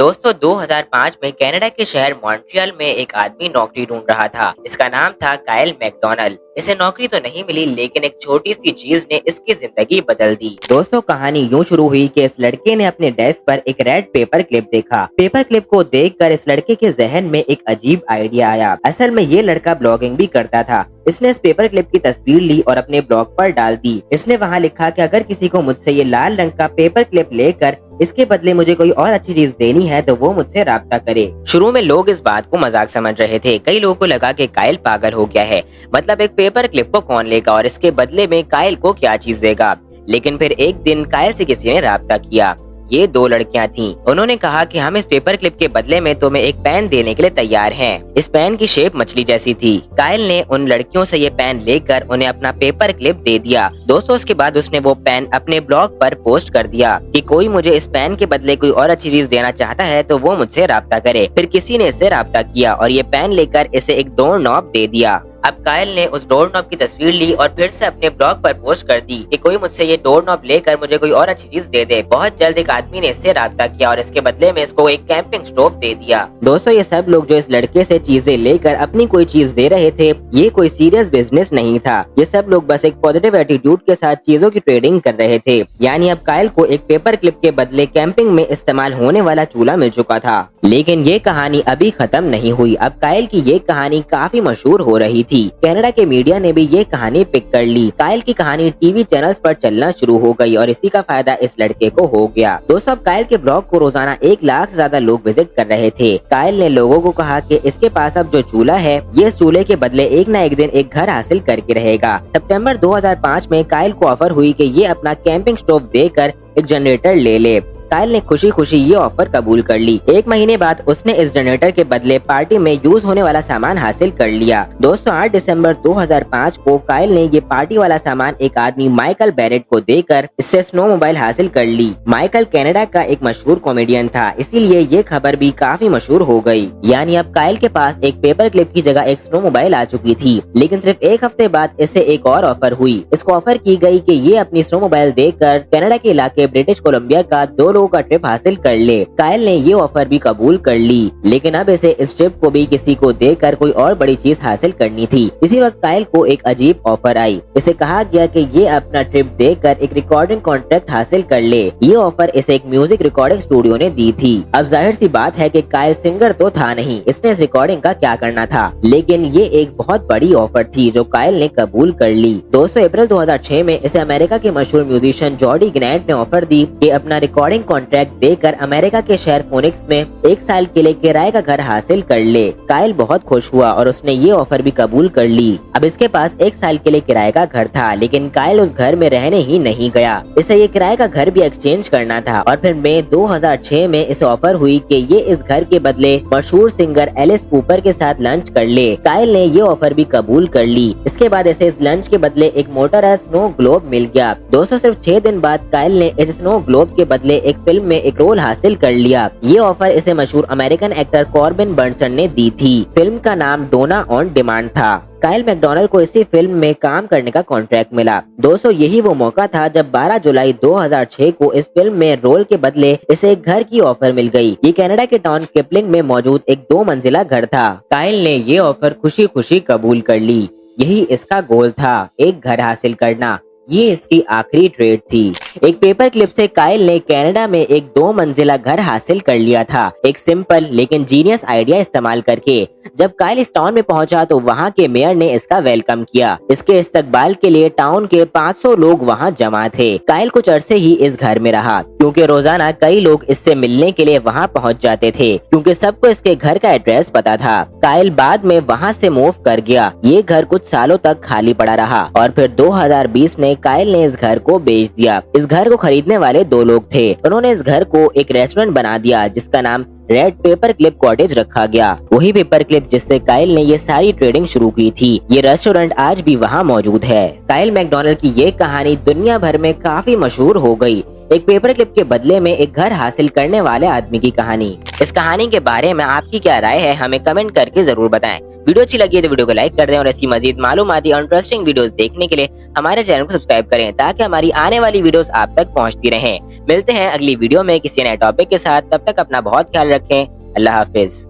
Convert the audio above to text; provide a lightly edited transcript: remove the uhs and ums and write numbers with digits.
दोस्तों 2005 में कनाडा के शहर मॉन्ट्रियल में एक आदमी नौकरी ढूंढ रहा था। इसका नाम था काइल मैकडॉनल्ड। इसे नौकरी तो नहीं मिली, लेकिन एक छोटी सी चीज ने इसकी जिंदगी बदल दी। दोस्तों कहानी यूं शुरू हुई कि इस लड़के ने अपने डेस्क पर एक रेड पेपर क्लिप देखा। पेपर क्लिप को देखकर इस लड़के के जहन में एक अजीब आइडिया आया। असल में ये लड़का ब्लॉगिंग भी करता था। इसने इस पेपर क्लिप की तस्वीर ली और अपने ब्लॉग पर डाल दी। इसने वहाँ लिखा कि अगर किसी को मुझसे ये लाल रंग का पेपर क्लिप लेकर इसके बदले मुझे कोई और अच्छी चीज देनी है तो वो मुझसे राब्ता करे। शुरू में लोग इस बात को मजाक समझ रहे थे। कई लोगों को लगा कि काइल पागल हो गया है, मतलब एक पेपर क्लिप को कौन लेगा और इसके बदले में काइल को क्या चीज देगा। लेकिन फिर एक दिन काइल से किसी ने राब्ता किया। ये दो लड़कियां थीं। उन्होंने कहा कि हम इस पेपर क्लिप के बदले में तुम्हें एक पेन देने के लिए तैयार हैं। इस पेन की शेप मछली जैसी थी। काइल ने उन लड़कियों से ये पेन लेकर उन्हें अपना पेपर क्लिप दे दिया। दोस्तों उसके बाद उसने वो पेन अपने ब्लॉग पर पोस्ट कर दिया कि कोई मुझे इस पेन के बदले कोई और अच्छी चीज देना चाहता है तो वो मुझसे राब्ता करे। फिर किसी ने इससे राब्ता किया और ये पेन लेकर इसे एक डोर नॉब दे दिया। अब काइल ने उस डोर नॉब की तस्वीर ली और फिर से अपने ब्लॉग पर पोस्ट कर दी कि कोई मुझसे ये डोर नॉब लेकर मुझे कोई और अच्छी चीज दे दे। बहुत जल्द एक आदमी ने इससे राब्ता किया और इसके बदले में इसको एक कैंपिंग स्टोव दे दिया। दोस्तों ये सब लोग जो इस लड़के से चीजें लेकर अपनी कोई चीज दे रहे थे, ये कोई सीरियस बिजनेस नहीं था। ये सब लोग बस एक पॉजिटिव एटीट्यूड के साथ चीजों की ट्रेडिंग कर रहे थे। यानी अब काइल को एक पेपर क्लिप के बदले कैंपिंग में इस्तेमाल होने वाला चूल्हा मिल चुका था। लेकिन ये कहानी अभी खत्म नहीं हुई। अब काइल की ये कहानी काफी मशहूर हो रही थी। कनाडा के मीडिया ने भी ये कहानी पिक कर ली। काइल की कहानी टीवी चैनल्स पर चलना शुरू हो गई और इसी का फायदा इस लड़के को हो गया। दोस्तों अब काइल के ब्लॉग को रोजाना 1 लाख से ज्यादा लोग विजिट कर रहे थे। काइल ने लोगों को कहा कि इसके पास अब जो चूल्हा है, ये इस चूल्हे के बदले एक न एक दिन एक घर हासिल करके रहेगा। सितंबर 2005 में काइल को ऑफर हुई कि ये अपना कैंपिंग स्टोव देकर एक जनरेटर ले ले। काइल ने खुशी खुशी ये ऑफर कबूल कर ली। 1 महीने बाद उसने इस जनरेटर के बदले पार्टी में यूज होने वाला सामान हासिल कर लिया। दोस्तों 8 दिसंबर 2005 को काइल ने ये पार्टी वाला सामान एक आदमी माइकल बैरेट को देकर इससे स्नो मोबाइल हासिल कर ली। माइकल कनाडा का एक मशहूर कॉमेडियन था, इसीलिए ये खबर भी काफी मशहूर हो गई। यानी अब काइल के पास एक पेपर क्लिप की जगह एक स्नो मोबाइल आ चुकी थी। लेकिन सिर्फ 1 हफ्ते बाद इसे एक और ऑफर हुई। इसको ऑफर की गई कि ये अपनी स्नो मोबाइल देकर कनाडा के इलाके ब्रिटिश कोलंबिया का 2 लोगों का ट्रिप हासिल कर ले। काइल ने ये ऑफर भी कबूल कर ली, लेकिन अब इसे इस ट्रिप को भी किसी को देकर कोई और बड़ी चीज हासिल करनी थी। इसी वक्त काइल को एक अजीब ऑफर आई। इसे कहा गया कि ये अपना ट्रिप देकर एक रिकॉर्डिंग कॉन्ट्रैक्ट हासिल कर ले। ये ऑफर इसे एक म्यूजिक रिकॉर्डिंग स्टूडियो ने दी थी। अब जाहिर सी बात है कि काइल सिंगर तो था नहीं, इसने इस रिकॉर्डिंग का क्या करना था। लेकिन ये एक बहुत बड़ी ऑफर थी जो काइल ने कबूल कर ली। दोस्तों अप्रैल 2006 में इसे अमेरिका के मशहूर म्यूजिशियन जॉडी ग्रैंट ने ऑफर दी कि अपना रिकॉर्डिंग कॉन्ट्रैक्ट देकर अमेरिका के शहर फोनिक्स में 1 साल के लिए किराए का घर हासिल कर ले। काइल बहुत खुश हुआ और उसने ये ऑफर भी कबूल कर ली। अब इसके पास 1 साल के लिए किराए का घर था, लेकिन काइल उस घर में रहने ही नहीं गया। इसे ये किराए का घर भी एक्सचेंज करना था और फिर मई 2006 में इसे ऑफर हुई कि ये इस घर के बदले मशहूर सिंगर एलिस कूपर के साथ लंच कर ले। काइल ने ये ऑफर भी कबूल कर ली। इसके बाद इसे इस लंच के बदले एक मोटर स्नो ग्लोब मिल गया। दोस्तों सिर्फ 6 दिन बाद काइल ने इस स्नो ग्लोब के बदले एक फिल्म में एक रोल हासिल कर लिया। ये ऑफर इसे मशहूर अमेरिकन एक्टर कॉर्बिन बर्नसन ने दी थी। फिल्म का नाम डोना ऑन डिमांड था। काइल मैकडॉनल्ड को इसी फिल्म में काम करने का कॉन्ट्रैक्ट मिला। दोस्तों यही वो मौका था जब 12 जुलाई 2006 को इस फिल्म में रोल के बदले इसे एक घर की ऑफर मिल गई। ये कनाडा के टाउन किपलिंग में मौजूद एक 2 मंजिला घर था। काइल ने ये ऑफर खुशी खुशी कबूल कर ली। यही इसका गोल था, एक घर हासिल करना। ये इसकी आखिरी ट्रेड थी। एक पेपर क्लिप से काइल ने कनाडा में एक 2 मंजिला घर हासिल कर लिया था, एक सिंपल लेकिन जीनियस आइडिया इस्तेमाल करके। जब काइल इस टाउन में पहुंचा तो वहां के मेयर ने इसका वेलकम किया। इसके इस्तकबाल के लिए टाउन के 500 लोग वहां जमा थे। काइल कुछ अरसे ही इस घर में रहा, क्योंकि रोजाना कई लोग इससे मिलने के लिए वहां पहुंच जाते थे, क्योंकि सबको इसके घर का एड्रेस पता था। काइल बाद में वहां से मूव कर गया। ये घर कुछ सालों तक खाली पड़ा रहा और फिर 2020 में काइल ने इस घर को बेच दिया। इस घर को खरीदने वाले 2 लोग थे। उन्होंने इस घर को एक रेस्टोरेंट बना दिया जिसका नाम रेड पेपर क्लिप कॉटेज रखा गया। वही पेपर क्लिप जिससे काइल ने ये सारी ट्रेडिंग शुरू की थी। ये रेस्टोरेंट आज भी वहाँ मौजूद है। काइल मैकडॉनल्ड की ये कहानी दुनिया भर में काफी मशहूर हो गई। एक पेपर क्लिप के बदले में एक घर हासिल करने वाले आदमी की कहानी। इस कहानी के बारे में आपकी क्या राय है, हमें कमेंट करके जरूर बताएं। वीडियो अच्छी लगी है तो वीडियो को लाइक कर दें और ऐसी मजीद मालूमाती और इंटरेस्टिंग वीडियोस देखने के लिए हमारे चैनल को सब्सक्राइब करें ताकि हमारी आने वाली वीडियोस आप तक पहुंचती रहें। मिलते हैं अगली वीडियो में किसी नए टॉपिक के साथ, तब तक अपना बहुत ख्याल रखें। अल्लाह हाफिज।